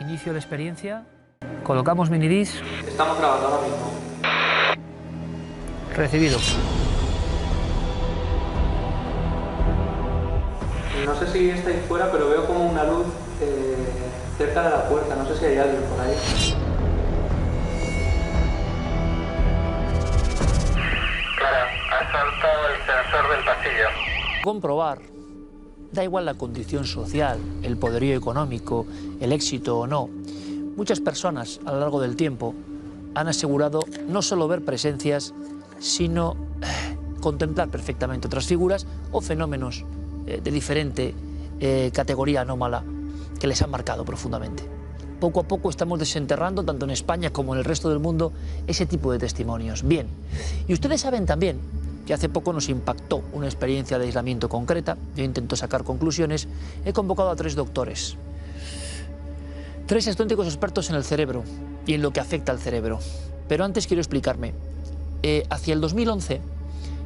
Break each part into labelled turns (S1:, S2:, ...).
S1: inicio la experiencia, colocamos minidisc.
S2: Estamos grabando ahora mismo.
S1: Recibido.
S2: No sé si estáis fuera, pero veo como una luz cerca de la puerta. No sé si hay alguien por ahí.
S3: Clara, ha saltado el sensor del pasillo.
S1: Comprobar, da igual la condición social, el poderío económico, el éxito o no. Muchas personas a lo largo del tiempo han asegurado no solo ver presencias, sino contemplar perfectamente otras figuras o fenómenos de diferente categoría anómala que les han marcado profundamente. Poco a poco estamos desenterrando, tanto en España como en el resto del mundo, ese tipo de testimonios. Bien, y ustedes saben también que hace poco nos impactó una experiencia de aislamiento concreta. Yo intento sacar conclusiones. He convocado a 3 doctores, 3 auténticos expertos en el cerebro y en lo que afecta al cerebro. Pero antes quiero explicarme. Hacia el 2011,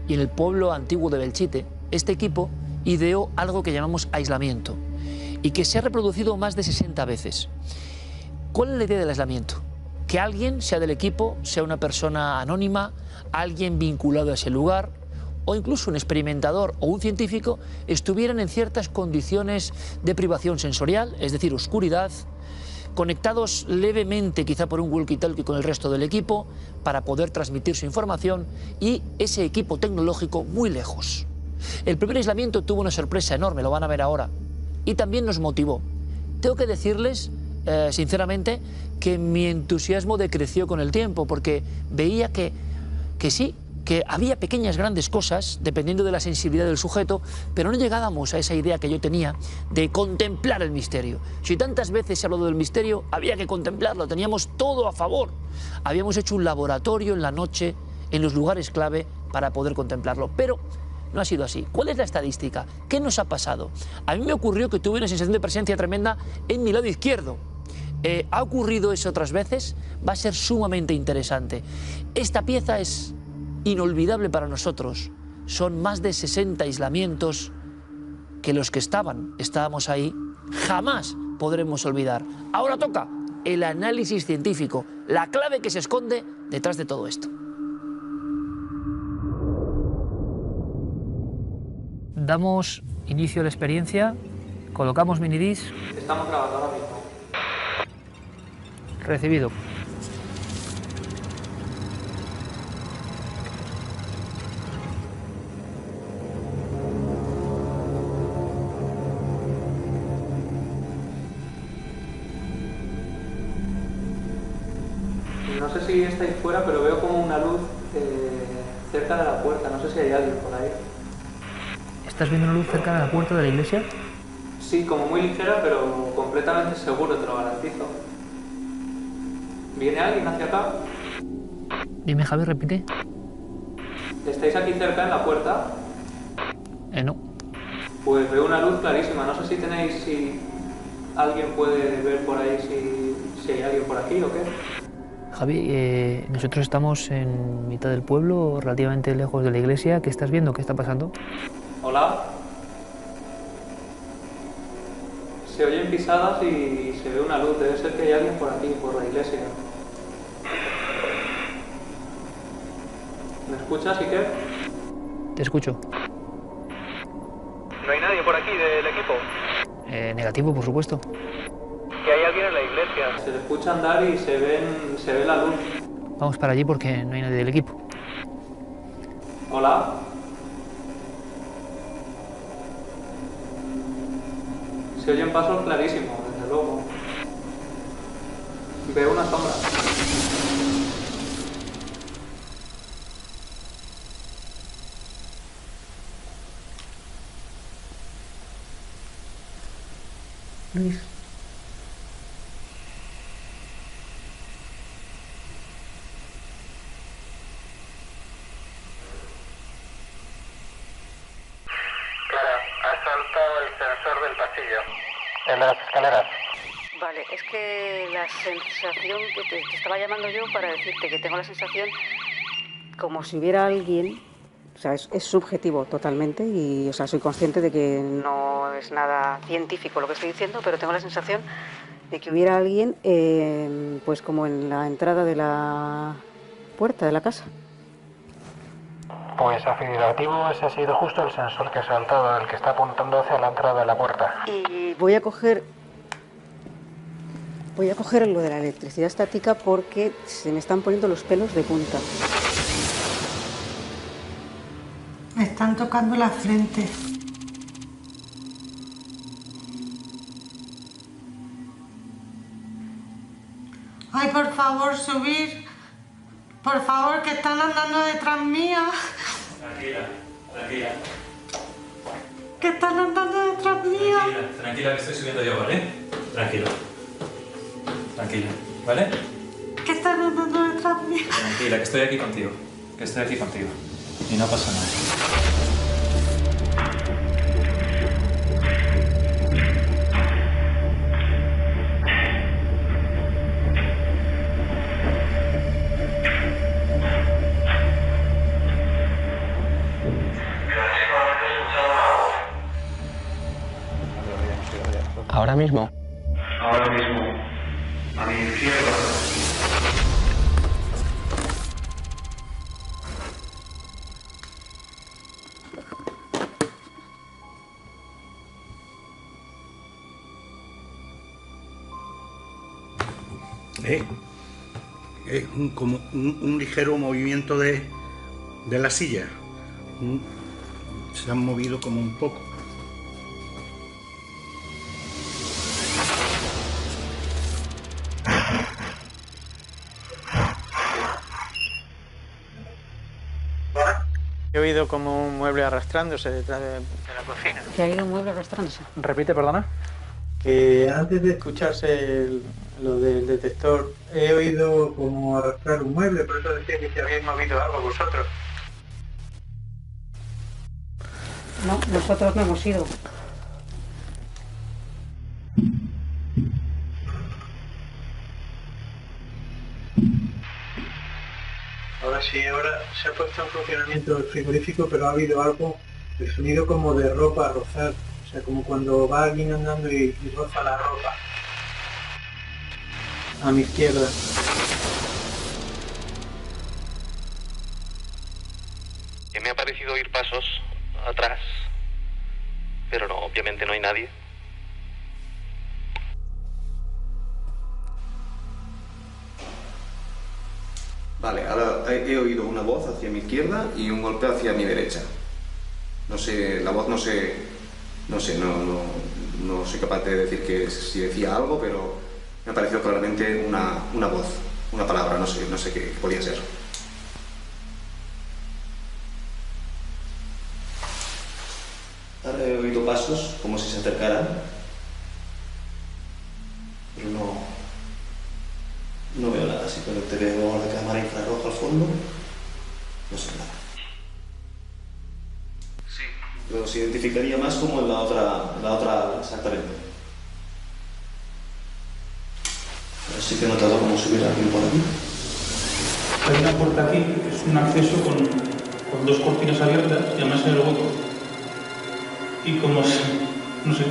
S1: y en el pueblo antiguo de Belchite, este equipo ideó algo que llamamos aislamiento y que se ha reproducido más de 60 veces. ¿Cuál es la idea del aislamiento? Que alguien, sea del equipo, sea una persona anónima, alguien vinculado a ese lugar, o incluso un experimentador o un científico, estuvieran en ciertas condiciones de privación sensorial, es decir, oscuridad, conectados levemente quizá por un walkie-talkie con el resto del equipo para poder transmitir su información, y ese equipo tecnológico muy lejos. El primer aislamiento tuvo una sorpresa enorme, lo van a ver ahora, y también nos motivó. Tengo que decirles sinceramente que mi entusiasmo decreció con el tiempo, porque veía que sí, que había pequeñas, grandes cosas, dependiendo de la sensibilidad del sujeto, pero no llegábamos a esa idea que yo tenía de contemplar el misterio. Si tantas veces se ha hablado del misterio, había que contemplarlo, teníamos todo a favor. Habíamos hecho un laboratorio en la noche, en los lugares clave, para poder contemplarlo, pero no ha sido así. ¿Cuál es la estadística? ¿Qué nos ha pasado? A mí me ocurrió que tuve una sensación de presencia tremenda en mi lado izquierdo. ¿Ha ocurrido eso otras veces? Va a ser sumamente interesante. Esta pieza es inolvidable para nosotros. Son más de 60 aislamientos que los que estábamos ahí, jamás podremos olvidar. Ahora toca el análisis científico, la clave que se esconde detrás de todo esto. Damos inicio a la experiencia, colocamos minidisc.
S2: Estamos grabando ahora mismo.
S1: Recibido.
S2: No sé si estáis fuera, pero veo como una luz cerca de la puerta. No sé si hay alguien por ahí.
S1: ¿Estás viendo una luz cerca de la puerta de la iglesia?
S2: Sí, como muy ligera, pero completamente seguro, te lo garantizo. ¿Viene alguien hacia acá?
S1: Dime, Javi, repite.
S2: ¿Estáis aquí cerca en la puerta?
S1: No.
S2: Pues veo una luz clarísima. No sé si alguien puede ver por ahí si hay alguien por aquí o qué.
S1: Javi, nosotros estamos en mitad del pueblo, relativamente lejos de la iglesia. ¿Qué estás viendo? ¿Qué está pasando?
S2: Hola. Se oyen pisadas y se ve una luz. Debe ser que hay alguien por aquí, por la iglesia. ¿Me escuchas, Iker?
S1: Te escucho.
S3: ¿No hay nadie por aquí del equipo?
S1: Negativo, por supuesto.
S3: Que hay alguien en la iglesia.
S2: Se le escucha andar y se ve la luz.
S1: Vamos para allí porque no hay nadie del equipo.
S2: Hola. Se oyen pasos clarísimos, desde luego. Veo una sombra.
S1: Luis.
S3: Clara, ha saltado el sensor del pasillo. El de las escaleras.
S4: Vale, es que la sensación que te estaba llamando yo para decirte que tengo la sensación como si hubiera alguien, o sea, es subjetivo totalmente y, o sea, soy consciente de que no es nada científico lo que estoy diciendo, pero tengo la sensación de que hubiera alguien, pues como en la entrada de la puerta de la casa.
S3: Pues afirmativo, ese ha sido justo el sensor que ha saltado, el que está apuntando hacia la entrada de la puerta.
S4: Y voy a coger lo de la electricidad estática porque se me están poniendo los pelos de punta.
S5: Me están tocando la frente. Ay, por favor, subir. Por favor, que están andando detrás mía.
S6: Tranquila, tranquila.
S5: Que están andando detrás mía.
S6: Tranquila, tranquila, que estoy subiendo yo, ¿vale? Tranquila. Tranquila, ¿vale?
S5: Que están andando detrás mía.
S6: Tranquila, que estoy aquí contigo. Que estoy aquí contigo. Y no pasa nada.
S3: ¿Ahora mismo?
S7: Ahora mismo, a mi izquierda.
S8: Como un ligero movimiento de la silla. Se han movido como un poco.
S9: He oído como un mueble arrastrándose detrás de la cocina.
S4: Que hay un mueble arrastrándose.
S9: Repite, perdona. Que antes de escucharse lo del detector, he oído como arrastrar un mueble, por eso decía que si habéis movido algo vosotros.
S4: No, nosotros no hemos ido.
S9: Ahora sí, ahora se ha puesto en funcionamiento el frigorífico, pero ha habido algo, el sonido como de ropa rozar, o sea, como cuando va alguien andando y roza la ropa. A mi izquierda.
S3: Me ha parecido oír pasos atrás, pero no, obviamente no hay nadie.
S10: Vale, ahora he oído una voz hacia mi izquierda y un golpe hacia mi derecha. No sé, la voz no soy capaz de decir que si decía algo, pero me ha parecido claramente una voz, una palabra, no sé qué podía ser. Ahora he oído pasos como si se acercaran, pero no veo nada. Así cuando te veo la cámara infrarroja al fondo, no sé nada. Sí. Los identificaría más como en la otra exactamente. Pero sí que he notado como si hubiera alguien por aquí.
S6: Hay una puerta aquí, que es un acceso con dos cortinas abiertas y además en el hueco. Y como si, no sé,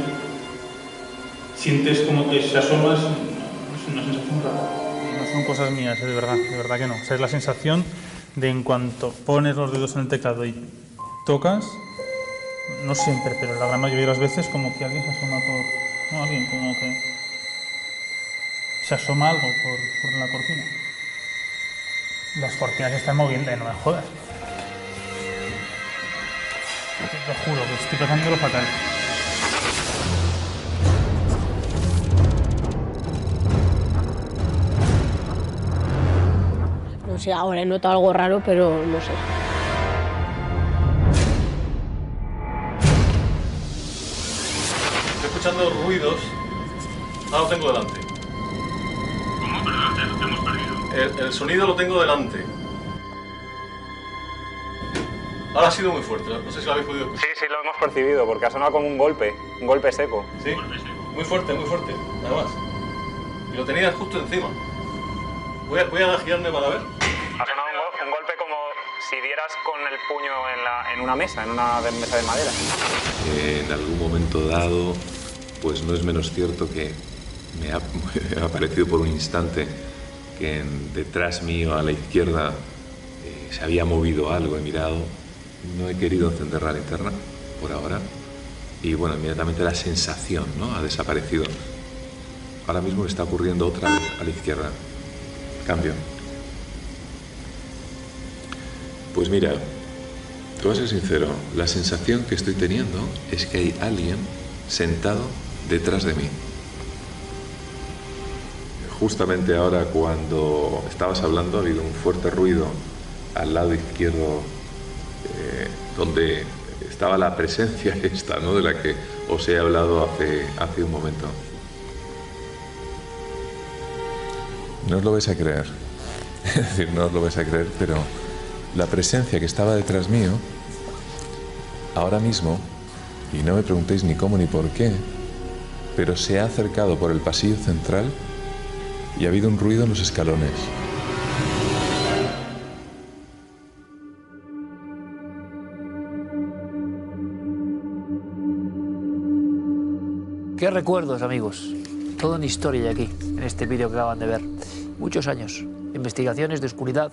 S6: sientes como que se asomas, es una sensación rara.
S11: No son cosas mías, de verdad que no. O sea, es la sensación de en cuanto pones los dedos en el teclado y tocas, no siempre, pero la gran mayoría de las veces como que alguien se asoma por... No, alguien como que se asoma algo por la cortina. Las cortinas se están moviendo, no me jodas. Te lo juro, que estoy pasando lo fatal.
S12: No sé, ahora he notado algo raro, pero no sé.
S6: Estoy escuchando ruidos. Ah, lo tengo delante.
S7: ¿Cómo? Perdón, te hemos perdido.
S6: El sonido lo tengo delante. Ahora ha sido muy fuerte, no sé si lo habéis podido escuchar.
S13: Sí, lo hemos percibido, porque ha sonado como un golpe seco.
S6: ¿Sí? Muy fuerte, nada más. Y lo tenía justo encima. Voy a girarme para ver.
S13: Ha sonado un golpe como si dieras con el puño en una mesa de madera.
S14: En algún momento dado, pues no es menos cierto que me ha parecido por un instante que detrás mío, a la izquierda, se había movido algo. He mirado, no he querido encender la linterna por ahora. Y bueno, inmediatamente la sensación, ¿no?, ha desaparecido. Ahora mismo está ocurriendo otra vez a la izquierda. Cambio. Pues mira, te voy a ser sincero, la sensación que estoy teniendo es que hay alguien sentado detrás de mí. Justamente ahora, cuando estabas hablando, ha habido un fuerte ruido al lado izquierdo, donde estaba la presencia esta, ¿no?, de la que os he hablado hace un momento. No os lo vais a creer, es decir, no os lo vais a creer, pero la presencia que estaba detrás mío, ahora mismo, y no me preguntéis ni cómo ni por qué, pero se ha acercado por el pasillo central y ha habido un ruido en los escalones.
S1: Qué recuerdos, amigos. Toda una historia hay aquí, en este vídeo que acaban de ver. Muchos años, investigaciones de oscuridad,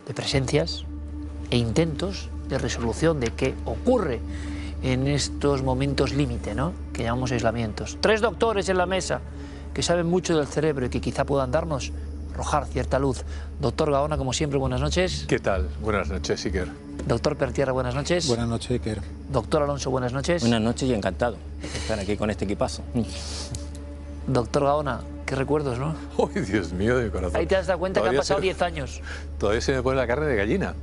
S1: de presencias e intentos de resolución de qué ocurre en estos momentos límite, ¿no?, que llamamos aislamientos. 3 doctores en la mesa que saben mucho del cerebro y que quizá puedan arrojar cierta luz. Doctor Gaona, como siempre, buenas noches.
S15: ¿Qué tal? Buenas noches, Iker.
S1: Doctor Pertierra, buenas noches.
S16: Buenas noches, Iker.
S1: Doctor Alonso, buenas noches.
S17: Buenas noches y encantado de estar aquí con este equipazo.
S1: Doctor Gaona, qué recuerdos, ¿no?
S15: ¡Uy, Dios mío de mi corazón!
S1: Ahí te has dado cuenta que han pasado 10 años.
S15: Todavía se me pone la carne de gallina.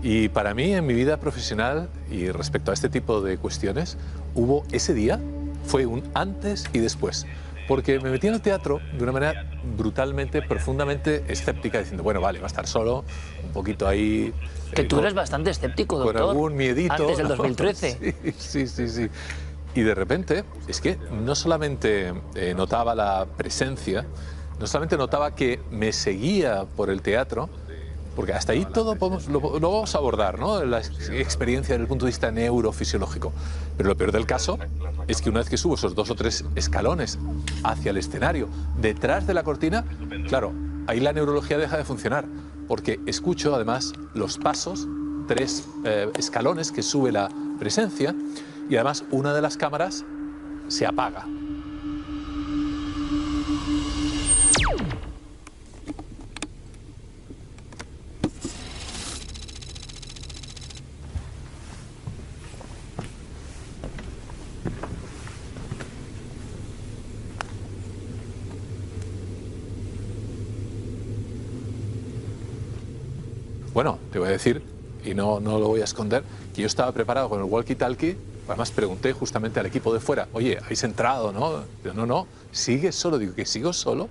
S15: Y para mí, en mi vida profesional y respecto a este tipo de cuestiones, hubo ese día, fue un antes y después. Porque me metí en el teatro de una manera brutalmente, profundamente escéptica, diciendo, bueno, vale, va a estar solo, un poquito ahí...
S1: Que tú eres bastante escéptico, doctor.
S15: Con algún miedito.
S1: Antes del 2013.
S15: Sí. Y de repente, es que no solamente notaba la presencia, no solamente notaba que me seguía por el teatro, porque hasta ahí todo lo vamos a abordar, ¿no?, la experiencia desde el punto de vista neurofisiológico. Pero lo peor del caso es que una vez que subo esos 2 o 3 escalones hacia el escenario, detrás de la cortina, claro, ahí la neurología deja de funcionar, porque escucho además los pasos, 3 escalones que sube la presencia, y además una de las cámaras se apaga. Bueno, te voy a decir, y no lo voy a esconder, que yo estaba preparado con el walkie-talkie. Además pregunté justamente al equipo de fuera, oye, ¿habéis entrado, no? Digo, no, ¿sigues solo? Digo, que sigo solo.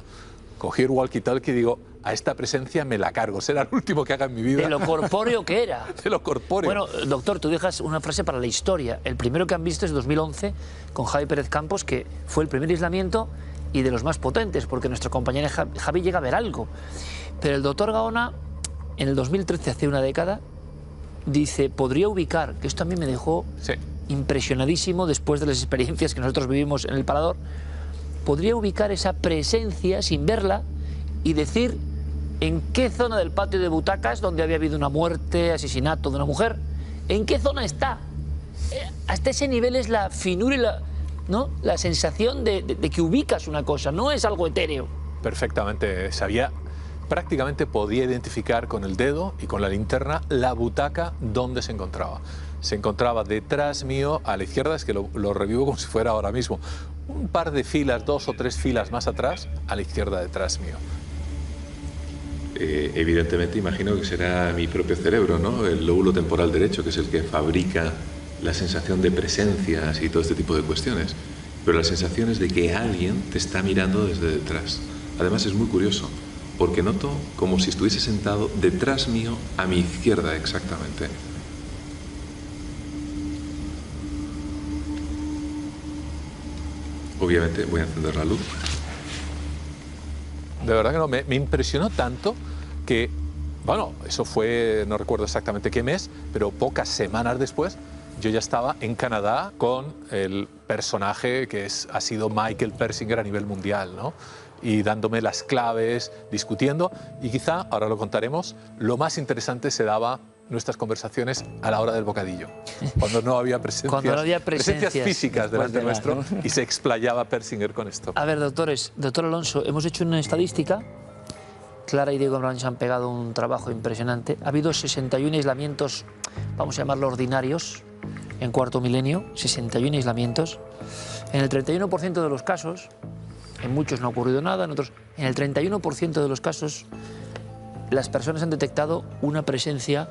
S15: Cogí el walkie-talkie y digo, a esta presencia me la cargo, será el último que haga en mi vida.
S1: De lo corpóreo que era.
S15: De lo corpóreo.
S1: Bueno, doctor, tú dejas una frase para la historia. El primero que han visto es 2011, con Javi Pérez Campos, que fue el primer aislamiento y de los más potentes, porque nuestra compañera Javi llega a ver algo. Pero el doctor Gaona, en el 2013, hace una década, dice, podría ubicar, que esto a mí me dejó impresionadísimo después de las experiencias que nosotros vivimos en el Parador, podría ubicar esa presencia sin verla y decir en qué zona del patio de butacas, donde había habido una muerte, asesinato de una mujer, en qué zona está. Hasta ese nivel es la finura y la sensación de que ubicas una cosa, no es algo etéreo.
S15: Perfectamente, sabía, prácticamente podía identificar con el dedo y con la linterna la butaca donde se encontraba. Se encontraba detrás mío, a la izquierda, es que lo revivo como si fuera ahora mismo, un par de filas, 2 o 3 filas más atrás, a la izquierda detrás mío.
S14: Evidentemente imagino que será mi propio cerebro, ¿no?, el lóbulo temporal derecho, que es el que fabrica la sensación de presencias y todo este tipo de cuestiones. Pero la sensación es de que alguien te está mirando desde detrás. Además es muy curioso, porque noto como si estuviese sentado detrás mío, a mi izquierda exactamente. Obviamente voy a encender la luz.
S15: De verdad que no, me impresionó tanto que, bueno, eso fue, no recuerdo exactamente qué mes, pero pocas semanas después, yo ya estaba en Canadá con el personaje que ha sido Michael Persinger a nivel mundial, ¿no? Y dándome las claves, discutiendo, y quizá, ahora lo contaremos, lo más interesante se daba nuestras conversaciones a la hora del bocadillo, cuando no había presencias físicas delante nuestro, y se explayaba Persinger con esto.
S1: A ver, doctores, doctor Alonso, hemos hecho una estadística. Clara y Diego Blanch han pegado un trabajo impresionante. Ha habido 61 aislamientos, vamos a llamarlo ordinarios, en cuarto milenio, 61 aislamientos. En el 31% de los casos, en muchos no ha ocurrido nada, en otros, en el 31% de los casos, las personas han detectado una presencia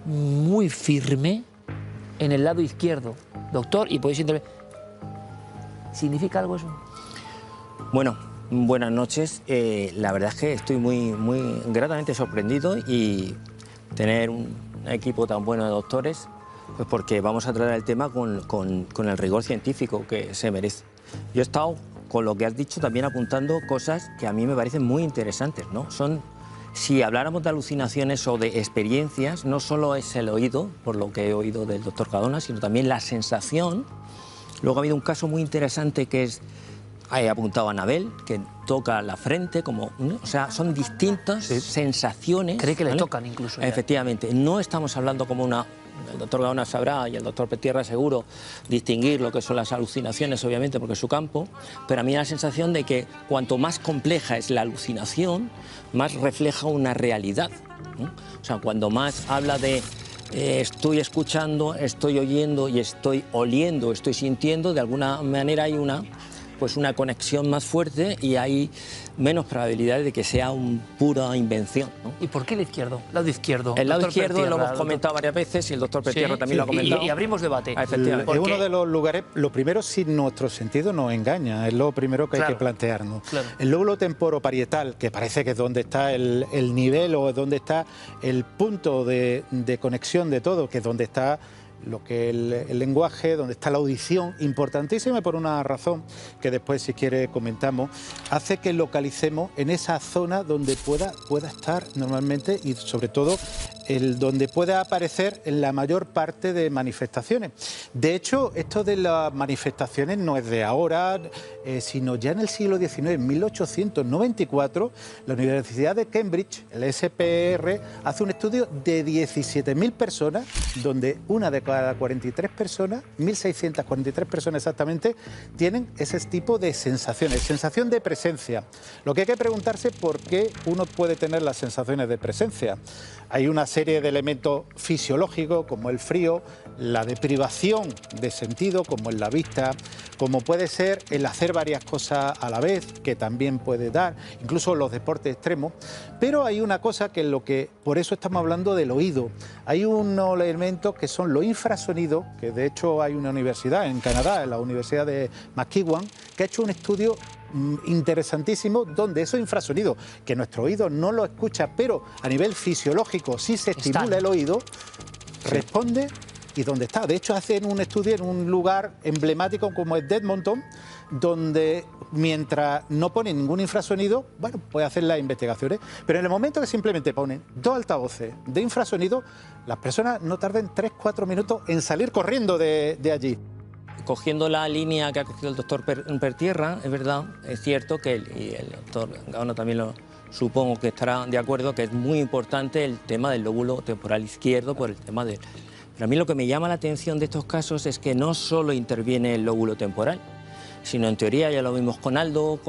S1: muy firme en el lado izquierdo. Doctor, y podéis intervenir. ¿Significa algo eso?
S17: Bueno, buenas noches. La verdad es que estoy muy gratamente sorprendido, y tener un equipo tan bueno de doctores, pues porque vamos a tratar el tema con el rigor científico que se merece. Yo he estado, con lo que has dicho, también apuntando cosas que a mí me parecen muy interesantes, ¿no? Si habláramos de alucinaciones o de experiencias, no solo es el oído, por lo que he oído del doctor Cadona, sino también la sensación. Luego ha habido un caso muy interesante que es, he apuntado a Anabel, que toca la frente, o sea, son distintas sensaciones.
S1: Cree que le tocan incluso. Ya.
S17: Efectivamente, no estamos hablando como el doctor Gaona sabrá, y el doctor Petierra seguro, distinguir lo que son las alucinaciones, obviamente, porque es su campo, pero a mí la sensación de que cuanto más compleja es la alucinación, más refleja una realidad, ¿no? O sea, cuando más habla de estoy escuchando, estoy oyendo y estoy oliendo, estoy sintiendo, de alguna manera hay una conexión más fuerte y hay menos probabilidades de que sea una pura invención, ¿no?
S1: ¿Y por qué el izquierdo? Lado izquierdo.
S17: El lado izquierdo lo hemos comentado varias veces, y el doctor Petierra también lo ha comentado.
S1: Y abrimos debate.
S17: Efectivamente.
S16: Es uno de los lugares, lo primero, si nuestro sentido nos engaña, es lo primero que hay que plantearnos. Claro. El lóbulo temporoparietal, que parece que es donde está el nivel, o es donde está el punto de conexión de todo, que es donde está lo que el lenguaje, donde está la audición, importantísima por una razón que después, si quiere, comentamos, hace que localicemos en esa zona donde pueda estar normalmente, y sobre todo donde pueda aparecer en la mayor parte de manifestaciones. De hecho, esto de las manifestaciones no es de ahora, sino ya en el siglo XIX, en 1894, la Universidad de Cambridge, el SPR, hace un estudio de 17.000 personas, donde una de cada 43 personas, 1.643 personas exactamente, tienen ese tipo de sensaciones, sensación de presencia. Lo que hay que preguntarse es por qué uno puede tener las sensaciones de presencia. Hay una serie de elementos fisiológicos, como el frío, la deprivación de sentido, como en la vista, como puede ser el hacer varias cosas a la vez, que también puede dar, incluso los deportes extremos. Pero hay una cosa que es lo que, por eso estamos hablando del oído. Hay unos elementos que son los infrasonidos, que de hecho hay una universidad en Canadá, en la Universidad de McEwan, que ha hecho un estudio interesantísimo, donde esos infrasonidos, que nuestro oído no lo escucha, pero a nivel fisiológico sí se estimula el oído, responde y dónde está. De hecho, hacen un estudio en un lugar emblemático como es Edmonton, donde mientras no ponen ningún infrasonido, bueno, puede hacer las investigaciones, pero en el momento que simplemente ponen 2 altavoces de infrasonido, las personas no tarden 3-4 minutos en salir corriendo de allí.
S17: Cogiendo la línea que ha cogido el doctor Petierra, es verdad, es cierto que y el doctor Gaona también supongo que estará de acuerdo, que es muy importante el tema del lóbulo temporal izquierdo por el tema de... Pero a mí lo que me llama la atención de estos casos es que no solo interviene el lóbulo temporal, sino en teoría, ya lo vimos con Aldo,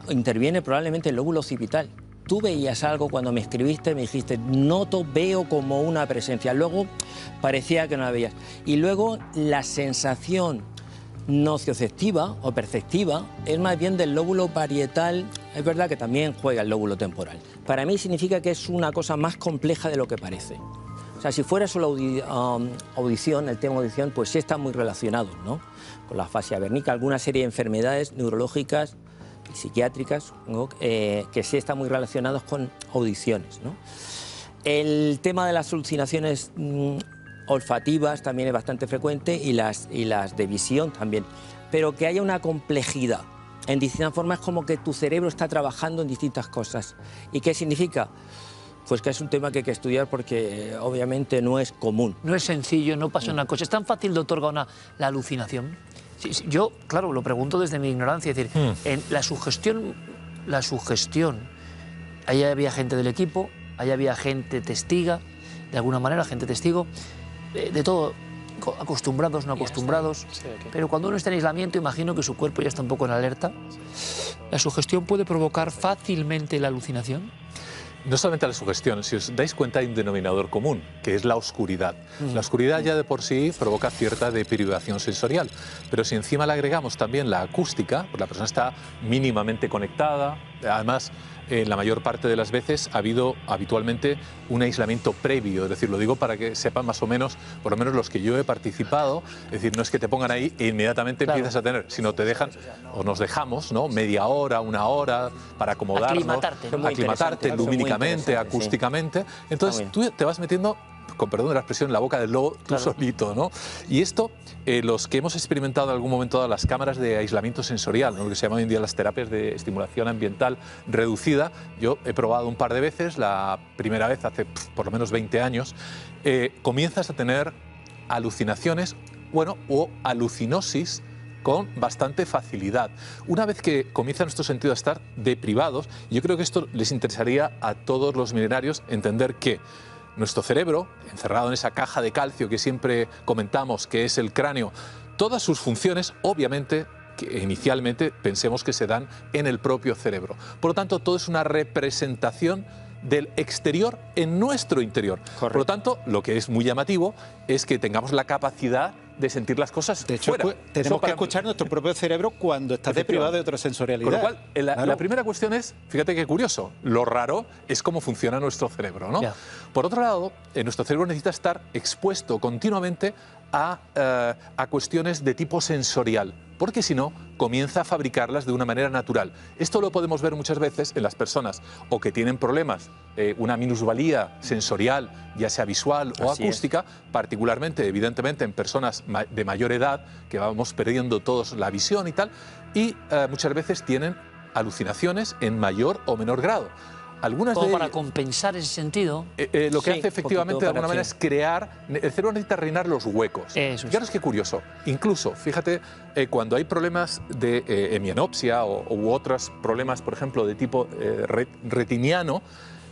S17: interviene probablemente el lóbulo occipital. Tú veías algo cuando me escribiste, me dijiste, veo como una presencia. Luego parecía que no la veías. Y luego la sensación nocioceptiva o perceptiva es más bien del lóbulo parietal. Es verdad que también juega el lóbulo temporal. Para mí significa que es una cosa más compleja de lo que parece. O sea, si fuera solo audición, el tema audición, pues sí está muy relacionado, ¿no? Con la afasia vérnica, alguna serie de enfermedades neurológicas y psiquiátricas, ¿no? Que sí están muy relacionados con audiciones, ¿no? El tema de las alucinaciones olfativas también es bastante frecuente, y las de visión también, pero que haya una complejidad en distintas formas, como que tu cerebro está trabajando en distintas cosas. ¿Y qué significa? Pues que es un tema que hay que estudiar, porque obviamente no es común.
S1: No es sencillo, no pasa una cosa. ¿Es tan fácil, doctor Gaona, la alucinación? Sí, sí, yo, claro, lo pregunto desde mi ignorancia, es decir, en la sugestión, ahí había gente del equipo, ahí había gente testiga, de alguna manera, gente testigo, de todo, acostumbrados, no acostumbrados, pero cuando uno está en aislamiento, imagino que su cuerpo ya está un poco en alerta. ¿La sugestión puede provocar fácilmente la alucinación?
S15: No solamente la sugestión, si os dais cuenta hay un denominador común, que es la oscuridad. La oscuridad ya de por sí provoca cierta deprivación sensorial, pero si encima le agregamos también la acústica, pues la persona está mínimamente conectada, además la mayor parte de las veces ha habido habitualmente un aislamiento previo, es decir, lo digo para que sepan más o menos, por lo menos los que yo he participado, es decir, no es que te pongan ahí e inmediatamente empiezas a tener, sino te dejan, o nos dejamos, ¿no?, media hora, una hora, para acomodarnos, aclimatarte lumínicamente, acústicamente, entonces tú te vas metiendo, con perdón de la expresión, en la boca del lobo tú solito, ¿no? Y esto, los que hemos experimentado en algún momento las cámaras de aislamiento sensorial, ¿no?, lo que se llama hoy en día las terapias de estimulación ambiental reducida, yo he probado un par de veces, la primera vez hace por lo menos 20 años, comienzas a tener alucinaciones, bueno, o alucinosis con bastante facilidad. Una vez que comienza nuestro sentido a estar deprivados, yo creo que esto les interesaría a todos los milenarios entender que nuestro cerebro, encerrado en esa caja de calcio que siempre comentamos que es el cráneo, todas sus funciones, obviamente, que inicialmente pensemos que se dan en el propio cerebro. Por lo tanto, todo es una representación del exterior en nuestro interior. Correcto. Por lo tanto, lo que es muy llamativo es que tengamos la capacidad de sentir las cosas de hecho, fuera.
S16: Pues, tenemos que escuchar nuestro propio cerebro cuando está deprivado de otra sensorialidad.
S15: Con lo cual, la primera cuestión es, fíjate qué curioso, lo raro es cómo funciona nuestro cerebro, ¿no? Por otro lado, nuestro cerebro necesita estar expuesto continuamente a cuestiones de tipo sensorial, porque si no, comienza a fabricarlas de una manera natural. Esto lo podemos ver muchas veces en las personas o que tienen problemas, una minusvalía sensorial, ya sea visual o acústica, particularmente, evidentemente, en personas de mayor edad, que vamos perdiendo todos la visión y tal, y muchas veces tienen alucinaciones en mayor o menor grado.
S1: Para compensar ese sentido.
S15: Lo que hace efectivamente de alguna manera es crear. El cerebro necesita rellenar los huecos. Fijaros qué curioso. Incluso, fíjate, cuando hay problemas de hemianopsia u otros problemas, por ejemplo, de tipo retiniano,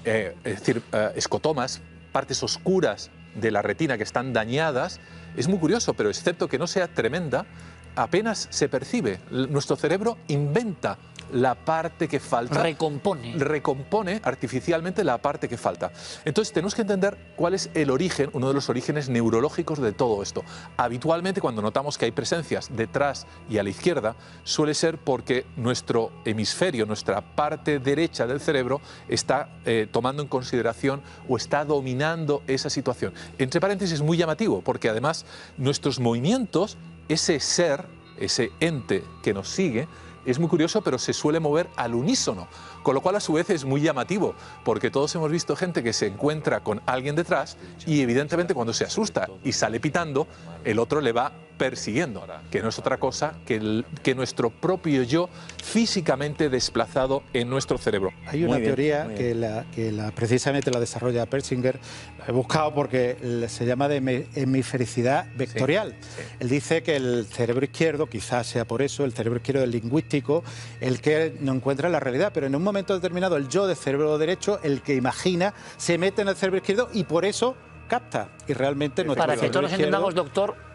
S15: es decir, escotomas, partes oscuras de la retina que están dañadas, es muy curioso, pero excepto que no sea tremenda, apenas se percibe. Nuestro cerebro inventa la parte que falta. Recompone artificialmente la parte que falta. Entonces tenemos que entender cuál es el origen, uno de los orígenes neurológicos de todo esto. Habitualmente cuando notamos que hay presencias detrás y a la izquierda, suele ser porque nuestro hemisferio, nuestra parte derecha del cerebro, está tomando en consideración o está dominando esa situación. Entre paréntesis, muy llamativo, porque además nuestros movimientos, ese ser, ese ente que nos sigue, es muy curioso, pero se suele mover al unísono, con lo cual a su vez es muy llamativo, porque todos hemos visto gente que se encuentra con alguien detrás y evidentemente cuando se asusta y sale pitando, el otro le va persiguiendo, que no es otra cosa que nuestro propio yo físicamente desplazado en nuestro cerebro.
S16: Hay una teoría que precisamente la desarrolla Persinger, la he buscado porque se llama de hemisfericidad vectorial. Él dice que el cerebro izquierdo, quizás sea por eso, el cerebro izquierdo es lingüístico, el que no encuentra la realidad, pero en un momento determinado el yo del cerebro derecho, el que imagina, se mete en el cerebro izquierdo y por eso capta. Y realmente nuestro
S1: Para que todos nos
S16: izquierdo,
S1: entendamos, doctor,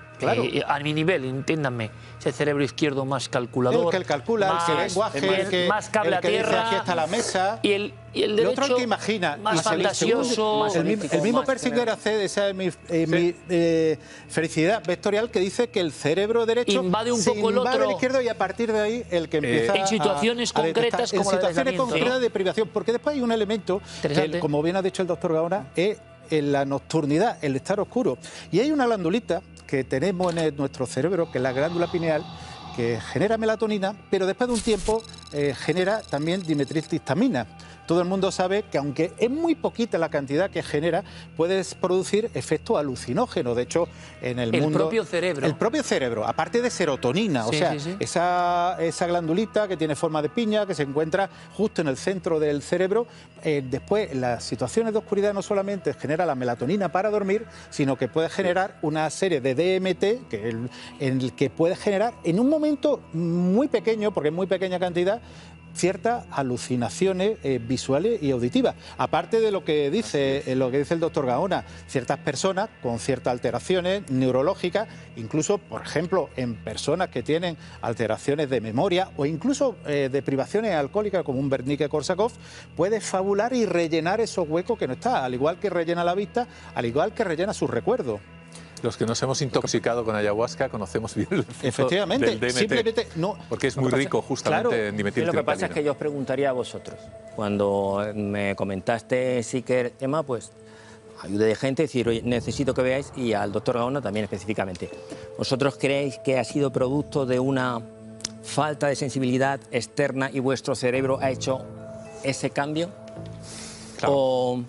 S1: a mi nivel, entiéndanme, ese cerebro izquierdo más calculador,
S16: el que calcula,
S1: más,
S16: el que lenguaje, el que,
S1: más cable
S16: el que
S1: a tierra,
S16: dice aquí está la mesa,
S1: y el derecho,
S16: otro el que imagina,
S1: más fantasioso,
S16: el mismo Persinger hace de esa felicidad vectorial que dice que el cerebro derecho
S1: invade un poco el otro,
S16: el izquierdo, y a partir de ahí el que empieza
S1: en situaciones concretas como
S16: en situaciones concretas de privación, porque después hay un elemento que, como bien ha dicho el doctor Gaona, es en la nocturnidad, el estar oscuro, y hay una glandulita que tenemos en nuestro cerebro, que es la glándula pineal, que genera melatonina, pero después de un tiempo genera también dimetilhistamina. todo el mundo sabe que aunque es muy poquita la cantidad que genera, puedes producir efectos alucinógenos. De hecho, en el mundo... El propio cerebro, aparte de serotonina,
S1: Sí,
S16: o sea,
S1: sí, sí.
S16: esa glandulita que tiene forma de piña, que se encuentra justo en el centro del cerebro, después en las situaciones de oscuridad no solamente genera la melatonina para dormir, sino que puede generar una serie de DMT en el que puede generar en un momento muy pequeño, porque es muy pequeña cantidad, ciertas alucinaciones visuales y auditivas. Aparte de lo que dice el doctor Gaona, ciertas personas con ciertas alteraciones neurológicas, incluso, por ejemplo, en personas que tienen alteraciones de memoria o incluso de privaciones alcohólicas como un Wernicke-Korsakoff, puede fabular y rellenar esos huecos que no está, al igual que rellena la vista, al igual que rellena sus recuerdos.
S15: Los que nos hemos intoxicado con ayahuasca conocemos bien el efecto
S16: Efectivamente,
S15: del DMT,
S16: simplemente no.
S15: porque es muy rico justamente en dimetiltriptamina.
S17: Lo que pasa es que yo os preguntaría a vosotros, cuando me comentaste sí que el tema, pues ayude de gente, decir, oye, necesito que veáis, y al doctor Gaona también específicamente. ¿Vosotros creéis que ha sido producto de una falta de sensibilidad externa y vuestro cerebro ha hecho ese cambio?
S1: Claro.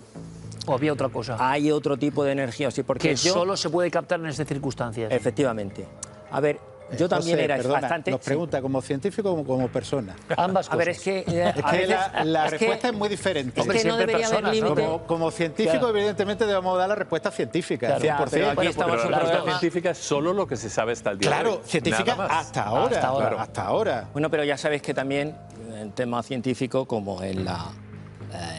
S1: ¿O había otra cosa?
S17: ¿Hay otro tipo de energía? Sí, porque
S1: Que solo se puede captar en estas circunstancias.
S17: Efectivamente. A ver, yo también
S16: José,
S17: era
S16: perdona,
S17: bastante...
S16: nos pregunta como científico o como persona.
S1: Ambas cosas.
S17: A ver, es que...
S16: la respuesta es muy diferente.
S17: Es que no debería haber límite.
S16: Como científico,
S1: Claro.
S16: evidentemente, debemos dar la respuesta científica,
S1: Claro.
S16: 100%.
S15: Pero
S17: aquí estamos
S15: la
S17: otra
S15: respuesta
S17: vez.
S15: científica es solo lo que se sabe hasta el día de hoy.
S16: Claro, científica
S15: Nada más.
S16: hasta ahora.
S1: Hasta ahora.
S16: Claro, hasta ahora.
S17: Bueno, pero ya sabéis que también en tema científico, como en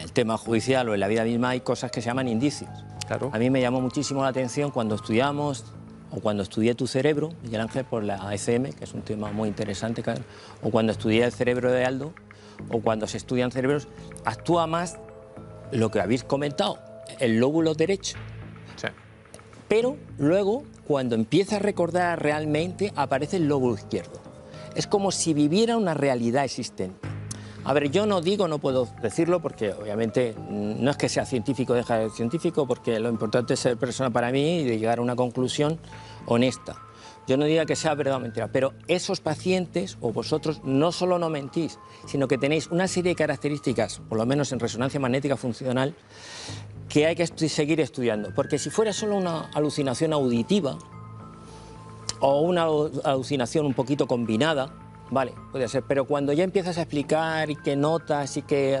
S17: el tema judicial o en la vida misma, hay cosas que se llaman indicios.
S15: Claro.
S17: A mí me llamó muchísimo la atención cuando estudiamos, o cuando estudié tu cerebro, Miguel Ángel, por la ECM, que es un tema muy interesante, o cuando estudié el cerebro de Aldo, o cuando se estudian cerebros, actúa más lo que habéis comentado, el lóbulo derecho.
S15: Sí.
S17: Pero luego, cuando empieza a recordar realmente, aparece el lóbulo izquierdo. Es como si viviera una realidad existente. A ver, yo no digo, no puedo decirlo, porque obviamente no es que sea científico o deja de ser científico, porque lo importante es ser persona para mí y de llegar a una conclusión honesta. Yo no digo que sea verdad o mentira, pero esos pacientes o vosotros no solo no mentís, sino que tenéis una serie de características, por lo menos en resonancia magnética funcional, que hay que seguir estudiando. Porque si fuera solo una alucinación auditiva o una alucinación un poquito combinada, vale, puede ser, pero cuando ya empiezas a explicar y que notas y que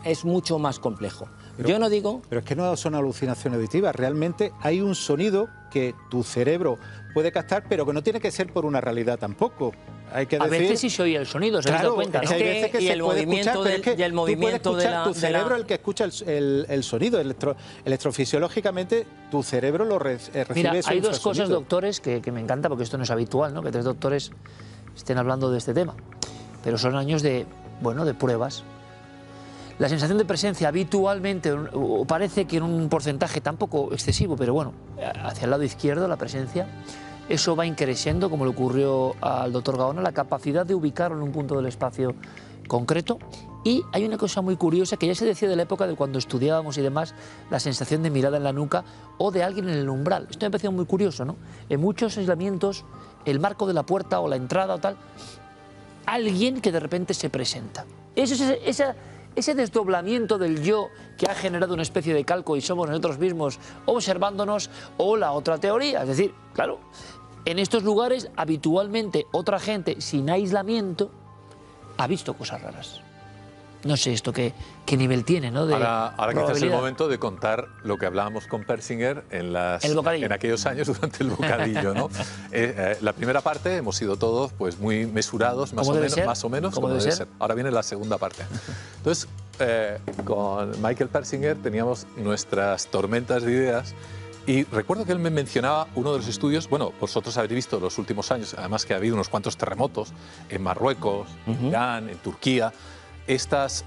S17: es mucho más complejo. Yo no digo...
S16: Pero es que no son alucinaciones auditivas, realmente hay un sonido que tu cerebro puede captar, pero que no tiene que ser por una realidad tampoco. Hay que
S1: A
S16: decir...
S1: veces sí se oye el sonido, se
S16: Claro,
S1: da cuenta, ¿no?
S16: es que hay veces que
S17: y
S16: se
S17: el
S16: puede
S17: movimiento
S16: escuchar, pero es que
S17: y el movimiento
S16: tú puedes escuchar,
S17: de
S16: tu cerebro
S17: la...
S16: el que escucha el sonido, electrofisiológicamente tu cerebro lo recibe.
S1: Mira,
S16: ese
S1: hay dos cosas,
S16: ultrasonido.
S1: doctores, que me encanta, porque esto no es habitual, ¿no? Que tres doctores estén hablando de este tema. Pero son años de pruebas. La sensación de presencia habitualmente, o parece que en un porcentaje tampoco excesivo, pero bueno, hacia el lado izquierdo la presencia, eso va increciendo, como le ocurrió al doctor Gaona, la capacidad de ubicarlo en un punto del espacio concreto. Y hay una cosa muy curiosa que ya se decía de la época de cuando estudiábamos y demás, la sensación de mirada en la nuca o de alguien en el umbral. Esto me pareció muy curioso, ¿no? En muchos aislamientos, el marco de la puerta o la entrada o tal, alguien que de repente se presenta. Ese desdoblamiento del yo que ha generado una especie de calco y somos nosotros mismos observándonos, o la otra teoría. Es decir, claro, en estos lugares habitualmente otra gente sin aislamiento ha visto cosas raras. No sé esto qué nivel tiene, ¿no?
S15: Ahora quizás es el momento de contar lo que hablábamos con Persinger en aquellos años durante el bocadillo, ¿no? La primera parte hemos sido todos pues muy mesurados, más o menos como debe ser. Ahora viene la segunda parte. Entonces, con Michael Persinger teníamos nuestras tormentas de ideas. Y recuerdo que él me mencionaba uno de los estudios, bueno, vosotros habéis visto los últimos años, además que ha habido unos cuantos terremotos en Marruecos, en Irán, en Turquía, estas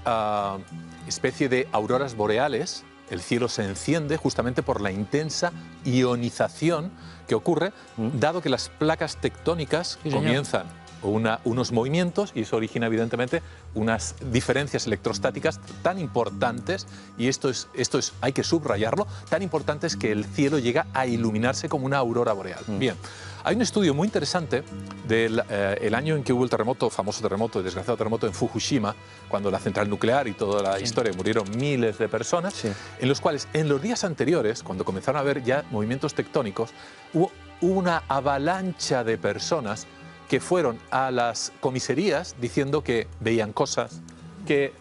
S15: especie de auroras boreales, el cielo se enciende justamente por la intensa ionización que ocurre, dado que las placas tectónicas comienzan unos movimientos y eso origina evidentemente unas diferencias electrostáticas tan importantes, y esto es, hay que subrayarlo, tan importantes que el cielo llega a iluminarse como una aurora boreal. Bien, hay un estudio muy interesante del el año en que hubo el terremoto, famoso terremoto, el desgraciado terremoto en Fukushima, cuando la central nuclear y toda la historia, murieron miles de personas, en los cuales en los días anteriores, cuando comenzaron a haber ya movimientos tectónicos, hubo una avalancha de personas que fueron a las comisarías diciendo que veían cosas, que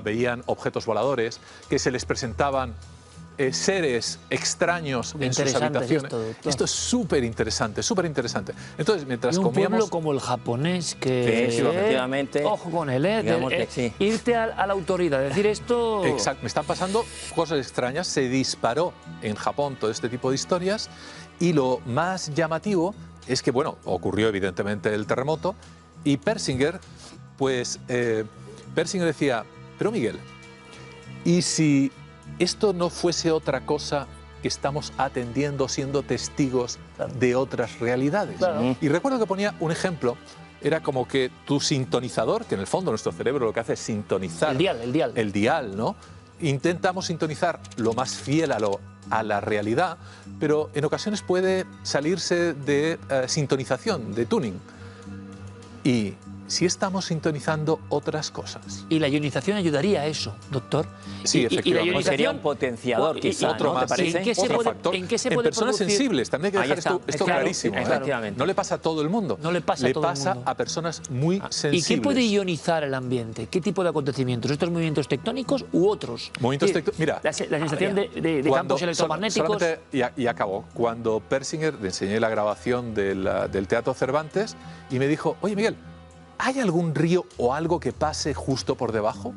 S15: veían objetos voladores, que se les presentaban seres extraños en sus habitaciones. Esto es súper interesante, súper interesante. Entonces, mientras comíamos...
S1: pueblo como el japonés, que...
S17: Sí, efectivamente.
S1: Ojo con él, irte a la autoridad, decir esto...
S15: Exacto, me están pasando cosas extrañas. Se disparó en Japón todo este tipo de historias, y lo más llamativo es que, bueno, ocurrió evidentemente el terremoto, y Persinger, pues, Persinger decía, pero Miguel, ¿y si esto no fuese otra cosa que estamos atendiendo, siendo testigos de otras realidades? Y recuerdo que ponía un ejemplo, era como que tu sintonizador, que en el fondo nuestro cerebro lo que hace es sintonizar. El dial, ¿no? Intentamos sintonizar lo más fiel a la realidad, pero en ocasiones puede salirse de sintonización, de tuning. Y si estamos sintonizando otras cosas.
S1: Y la ionización ayudaría a eso, doctor.
S15: Sí, efectivamente.
S17: Y la ionización sería un potenciador, quizá,
S15: otro
S17: ¿no? ¿Te parece?
S15: Otro factor.
S1: ¿En qué se puede
S15: personas
S1: producir?
S15: sensibles, también hay que dejar esto clarísimo.
S1: Efectivamente.
S15: No le pasa a todo el mundo.
S1: No le pasa a todo el mundo.
S15: A personas muy sensibles.
S1: ¿Y qué puede ionizar el ambiente? ¿Qué tipo de acontecimientos? ¿Estos movimientos tectónicos u otros?
S15: Movimientos tectónicos. Mira,
S1: la sensación de campos electromagnéticos.
S15: Y acabó. Cuando Persinger le enseñé la grabación del Teatro Cervantes y me dijo, oye Miguel, ¿hay algún río o algo que pase justo por debajo?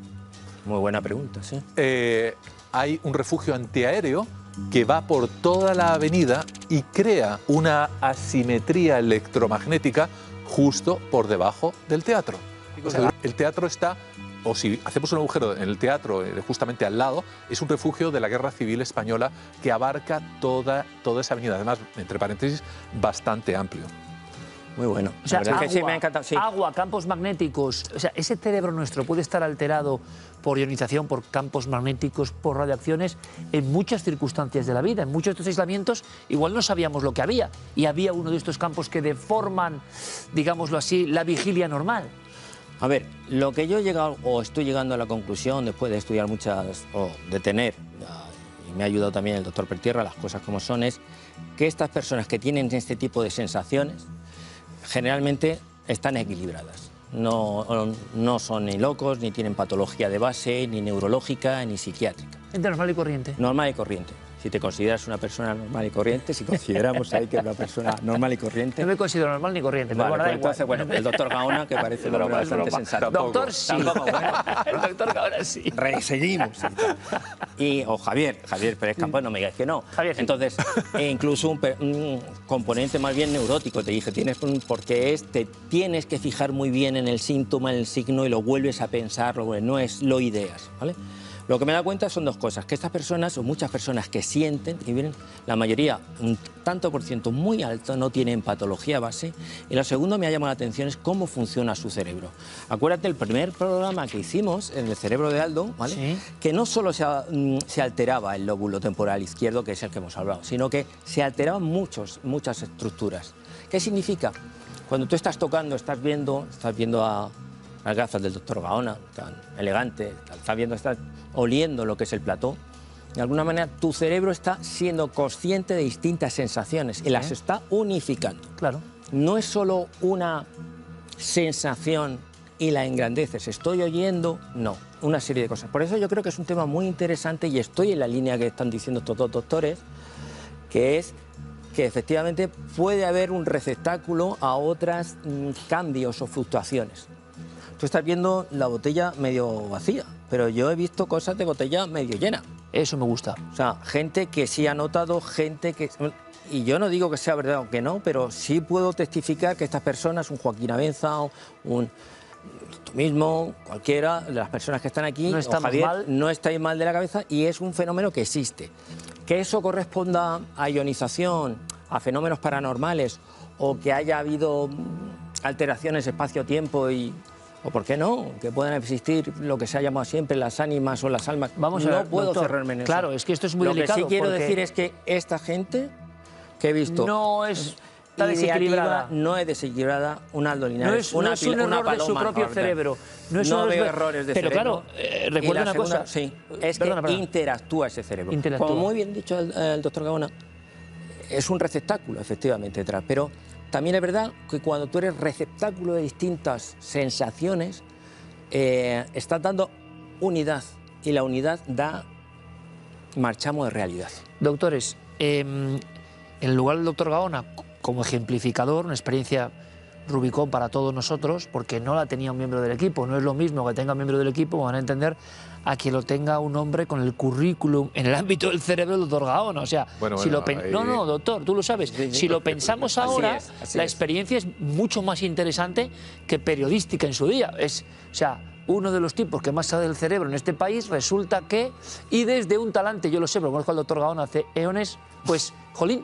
S17: Muy buena pregunta, sí.
S15: Hay un refugio antiaéreo que va por toda la avenida y crea una asimetría electromagnética justo por debajo del teatro. O sea, el teatro está, o si hacemos un agujero en el teatro justamente al lado, es un refugio de la Guerra Civil Española que abarca toda esa avenida, además, entre paréntesis, bastante amplio.
S17: Muy bueno.
S1: O sea, agua,
S17: que sí, me ha encantado, sí.
S1: Agua, campos magnéticos. O sea, ese cerebro nuestro puede estar alterado por ionización, por campos magnéticos, por radiaciones, en muchas circunstancias de la vida. En muchos de estos aislamientos igual no sabíamos lo que había. Y había uno de estos campos que deforman, digámoslo así, la vigilia normal.
S17: A ver, lo que yo he llegado, o estoy llegando a la conclusión después de estudiar muchas, o de tener, y me ha ayudado también el doctor Pertierra, las cosas como son, es que estas personas que tienen este tipo de sensaciones generalmente están equilibradas. No son ni locos, ni tienen patología de base, ni neurológica, ni psiquiátrica.
S1: Gente normal y corriente.
S17: Normal y corriente. Si te consideras una persona normal y corriente, si consideramos ahí que es una persona normal y corriente...
S1: No me considero normal ni corriente.
S17: Vale,
S1: pero
S17: pues entonces, bueno, el doctor Gaona, que parece un hombre bastante sensato.
S1: Doctor, sí.
S17: Tampoco, bueno.
S1: El doctor Gaona, sí.
S17: Seguimos. O Javier Pérez Campos, no me digas que no.
S1: Javier, sí.
S17: Entonces, incluso un componente más bien neurótico, te dije, porque te tienes que fijar muy bien en el síntoma, en el signo, y lo vuelves a pensar, no es lo ideas, ¿vale? Lo que me da cuenta son dos cosas, que estas personas, o muchas personas que sienten, y vienen, la mayoría, un tanto por ciento muy alto, no tienen patología base, y lo segundo me ha llamado la atención es cómo funciona su cerebro. Acuérdate el primer programa que hicimos en el cerebro de Aldo, ¿vale? Sí. Que no solo se alteraba el lóbulo temporal izquierdo, que es el que hemos hablado, sino que se alteraban muchas estructuras. ¿Qué significa? Cuando tú estás tocando, estás viendo a las gafas del doctor Gaona, tan elegante, estás oliendo lo que es el plató. De alguna manera, tu cerebro está siendo consciente de distintas sensaciones y las está unificando.
S1: Claro.
S17: No es solo una sensación y la engrandeces. Estoy oyendo, no, una serie de cosas. Por eso yo creo que es un tema muy interesante y estoy en la línea que están diciendo estos dos doctores, que es que efectivamente puede haber un receptáculo a otros cambios o fluctuaciones. Tú estás viendo la botella medio vacía, pero yo he visto cosas de botella medio llena.
S1: Eso me gusta.
S17: O sea, gente que sí ha notado, gente que... Y yo no digo que sea verdad o que no, pero sí puedo testificar que estas personas, un Joaquín Abenza, tú mismo, cualquiera de las personas que están aquí,
S1: no estamos
S17: Javier,
S1: mal.
S17: No estáis mal de la cabeza y es un fenómeno que existe. Que eso corresponda a ionización, a fenómenos paranormales o que haya habido alteraciones espacio-tiempo o por qué no, que puedan existir lo que se ha llamado siempre las ánimas o las almas.
S1: Vamos a ver,
S17: no puedo
S1: doctor,
S17: cerrarme en eso.
S1: Claro, es que esto es muy delicado.
S17: Lo que sí quiero
S1: porque
S17: decir es que esta gente que he visto
S1: no está desequilibrada.
S17: No es desequilibrada, una Aldo
S1: No
S17: Linares,
S1: es un error de su propio cerebro.
S17: No veo errores de
S1: pero
S17: cerebro.
S1: Pero claro, recuerda una cosa.
S17: Sí, es que interactúa ese cerebro. Como muy bien dicho el doctor Gaona, es un receptáculo, efectivamente, detrás. Pero también es verdad que cuando tú eres receptáculo de distintas sensaciones, estás dando unidad. Y la unidad da marchamo de realidad.
S1: Doctores, en lugar del doctor Gaona, como ejemplificador, una experiencia Rubicón para todos nosotros, porque no la tenía un miembro del equipo. No es lo mismo que tenga un miembro del equipo, van a entender, a que lo tenga un hombre con el currículum en el ámbito del cerebro del doctor Gaona. O sea, no, doctor, tú lo sabes. Si lo pensamos ahora, la experiencia es mucho más interesante que periodística en su día. O sea, uno de los tipos que más sabe del cerebro en este país resulta que, y desde un talante, yo lo sé, porque conozco al doctor Gaona hace eones, pues, jolín,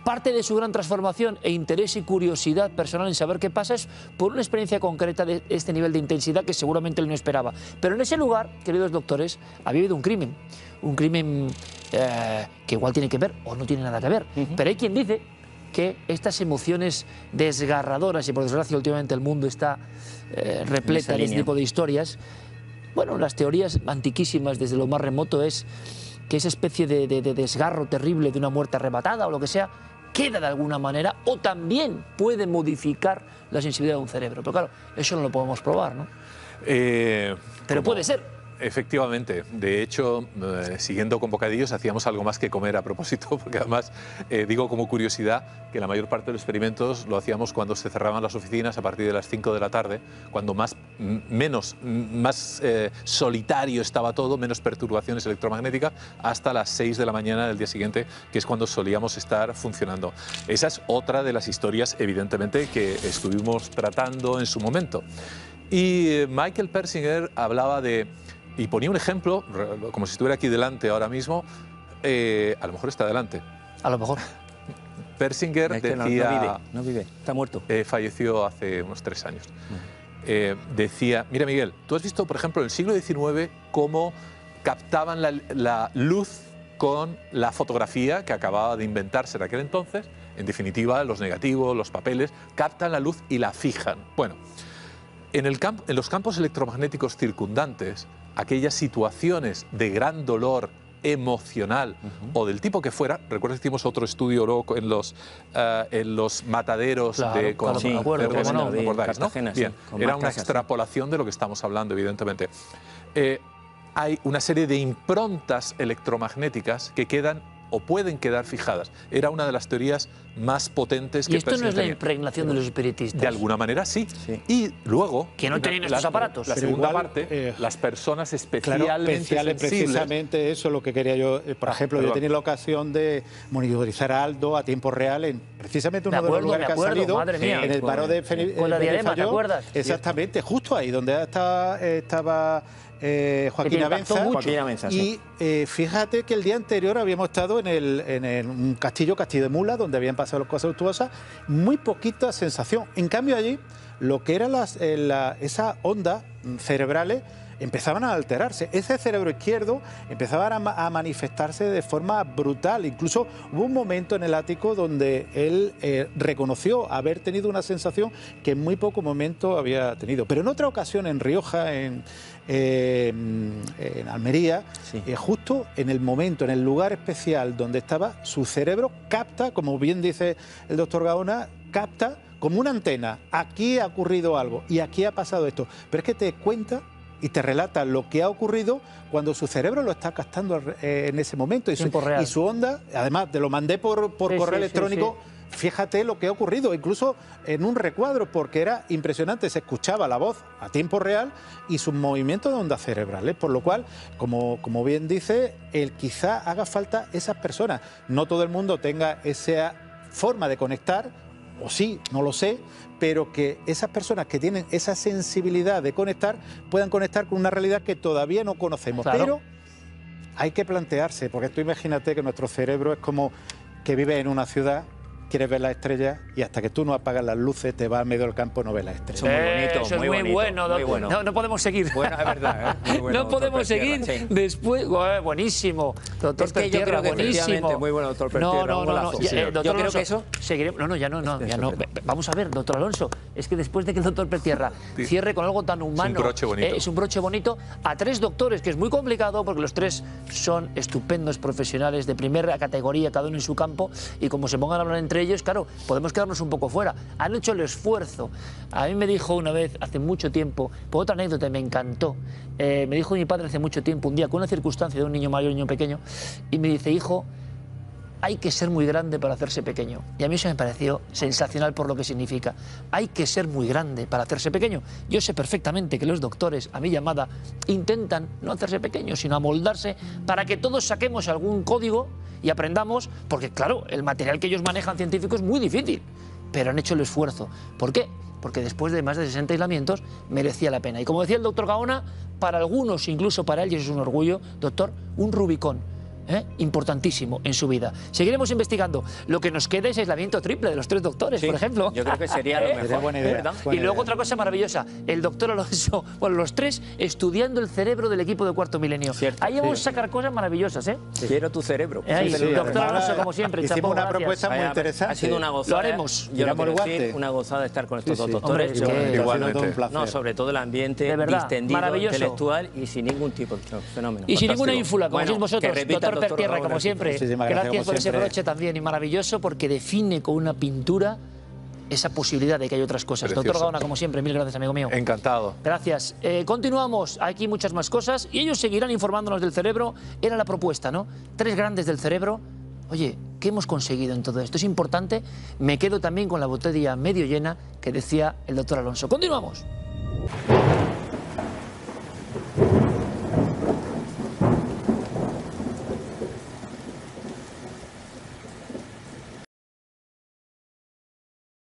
S1: parte de su gran transformación e interés y curiosidad personal en saber qué pasa es por una experiencia concreta de este nivel de intensidad que seguramente él no esperaba. Pero en ese lugar, queridos doctores, había habido un crimen que igual tiene que ver o no tiene nada que ver. Pero hay quien dice que estas emociones desgarradoras, y por desgracia últimamente el mundo está repleta de este tipo de historias, bueno, las teorías antiquísimas desde lo más remoto es que esa especie de desgarro terrible de una muerte arrebatada o lo que sea, queda de alguna manera o también puede modificar la sensibilidad de un cerebro. Pero claro, eso no lo podemos probar, ¿no? Pero puede ser.
S15: Efectivamente. De hecho, siguiendo con bocadillos, hacíamos algo más que comer a propósito, porque además, digo como curiosidad, que la mayor parte de los experimentos lo hacíamos cuando se cerraban las oficinas a partir de las 5 de la tarde, cuando más solitario estaba todo, menos perturbaciones electromagnéticas, hasta las 6 de la mañana del día siguiente, que es cuando solíamos estar funcionando. Esa es otra de las historias, evidentemente, que estuvimos tratando en su momento. Y Michael Persinger hablaba de... Y ponía un ejemplo, como si estuviera aquí delante ahora mismo, a lo mejor está delante.
S1: A lo mejor.
S15: Persinger
S17: es que
S15: decía...
S17: No vive, está muerto.
S15: Falleció hace unos 3 años. Decía, mira Miguel, tú has visto, por ejemplo, en el siglo XIX cómo captaban la luz con la fotografía que acababa de inventarse en aquel entonces. En definitiva, los negativos, los papeles, captan la luz y la fijan. Bueno, en los campos electromagnéticos circundantes, aquellas situaciones de gran dolor emocional o del tipo que fuera, recuerdo que hicimos otro estudio luego en los mataderos de cerdos, ¿no? Bien, era una extrapolación de lo que estamos hablando, evidentemente. Hay una serie de improntas electromagnéticas que quedan o pueden quedar fijadas. Era una de las teorías más potentes que...
S1: ¿Y esto no es la impregnación de los espiritistas?
S15: De alguna manera sí. Y luego...
S1: Que no tenían estos aparatos.
S15: La segunda parte, las personas especialmente sensibles...
S16: Precisamente eso es lo que quería yo. Por ejemplo, yo he tenido la ocasión de monitorizar a Aldo a tiempo real en precisamente uno de los lugares que ha salido, en el Baró de Falló.
S1: ¿Te acuerdas?
S16: Exactamente, justo ahí donde estaba Joaquín Avenza. Y fíjate que el día anterior habíamos estado en un castillo de Mula, donde habían pasado las cosas luctuosas, muy poquita sensación. En cambio allí, lo que eran esas ondas cerebrales empezaban a alterarse. Ese cerebro izquierdo empezaba a manifestarse de forma brutal. Incluso hubo un momento en el ático donde él reconoció haber tenido una sensación que en muy poco momento había tenido. Pero en otra ocasión, en Rioja, en Almería, justo en el momento, en el lugar especial donde estaba, su cerebro capta, como bien dice el doctor Gaona, capta como una antena. Aquí ha ocurrido algo y aquí ha pasado esto. Pero es que te cuenta y te relata lo que ha ocurrido cuando su cerebro lo está captando en ese momento. Y su onda, además te lo mandé por correo electrónico. Fíjate lo que ha ocurrido, incluso en un recuadro, porque era impresionante, se escuchaba la voz a tiempo real y sus movimientos de ondas cerebrales, por lo cual, como bien dice, quizá haga falta esas personas. No todo el mundo tenga esa forma de conectar, o sí, no lo sé, pero que esas personas que tienen esa sensibilidad de conectar puedan conectar con una realidad que todavía no conocemos. Claro. Pero hay que plantearse, porque tú imagínate que nuestro cerebro es como que vive en una ciudad quieres ver las estrellas y hasta que tú no apagas las luces te vas al medio del campo, no ves las estrellas.
S17: Eso es muy bonito,
S1: Eso es muy bueno,
S17: muy bueno.
S1: No podemos seguir.
S17: Bueno, es verdad, muy bueno,
S1: no podemos seguir después. Buenísimo, doctor Pertierra, buenísimo.
S17: Muy bueno, doctor Pertierra.
S1: No.
S17: Doctor
S1: Yo
S17: creo que eso...
S1: Seguiremos. Ya no. Vamos a ver, doctor Alonso, es que después de que el doctor Pertierra cierre con algo tan humano,
S15: es un broche bonito.
S1: Es un broche bonito a 3 doctores, que es muy complicado porque los 3 son estupendos profesionales de primera categoría, cada uno en su campo, y como se pongan a hablar entre ellos, claro, podemos quedarnos un poco fuera. Han hecho el esfuerzo. A mí me dijo una vez, hace mucho tiempo, por otra anécdota y me encantó, me dijo mi padre hace mucho tiempo, un día, con una circunstancia de un niño mayor y un niño pequeño, y me dice, hijo, hay que ser muy grande para hacerse pequeño. Y a mí eso me pareció sensacional por lo que significa. Hay que ser muy grande para hacerse pequeño. Yo sé perfectamente que los doctores, a mi llamada, intentan no hacerse pequeños, sino amoldarse para que todos saquemos algún código y aprendamos, porque claro, el material que ellos manejan científico es muy difícil, pero han hecho el esfuerzo. ¿Por qué? Porque después de más de 60 aislamientos merecía la pena. Y como decía el doctor Gaona, para algunos, incluso para él, y eso es un orgullo, doctor, un Rubicón. Importantísimo en su vida. Seguiremos investigando. Lo que nos queda es aislamiento triple de los 3 doctores, por ejemplo.
S17: Yo creo que sería lo mejor.
S16: Sería buena idea.
S1: Y luego otra cosa maravillosa, el doctor Alonso, bueno, los 3 estudiando el cerebro del equipo de Cuarto Milenio.
S17: Cierto,
S1: ahí vamos a sacar cosas maravillosas, ¿eh?
S17: Quiero tu cerebro.
S1: Doctor Alonso, como siempre,
S16: hicimos
S1: chapo,
S16: una
S1: gracias.
S16: propuesta muy interesante.
S17: Ha sido una gozada.
S1: Lo haremos.
S17: Yo lo quiero decir, una gozada estar con estos 2 doctores.
S1: Hombre,
S15: igualmente.
S17: No, sobre todo el ambiente
S1: de verdad,
S17: distendido, intelectual y sin ningún tipo de fenómeno.
S1: Y sin ninguna ínfula, como
S17: bueno,
S1: decís vosotros, doctor Pertierra, como siempre. Gracias por ese broche también, y maravilloso porque define con una pintura esa posibilidad de que hay otras cosas.
S15: Precioso.
S1: Doctor Gaona, como siempre, mil gracias, amigo mío.
S15: Encantado.
S1: Gracias. Continuamos, aquí muchas más cosas y ellos seguirán informándonos del cerebro. Era la propuesta, ¿no? 3 grandes del cerebro. Oye, ¿qué hemos conseguido en todo esto? Es importante. Me quedo también con la botella medio llena que decía el doctor Alonso. Continuamos.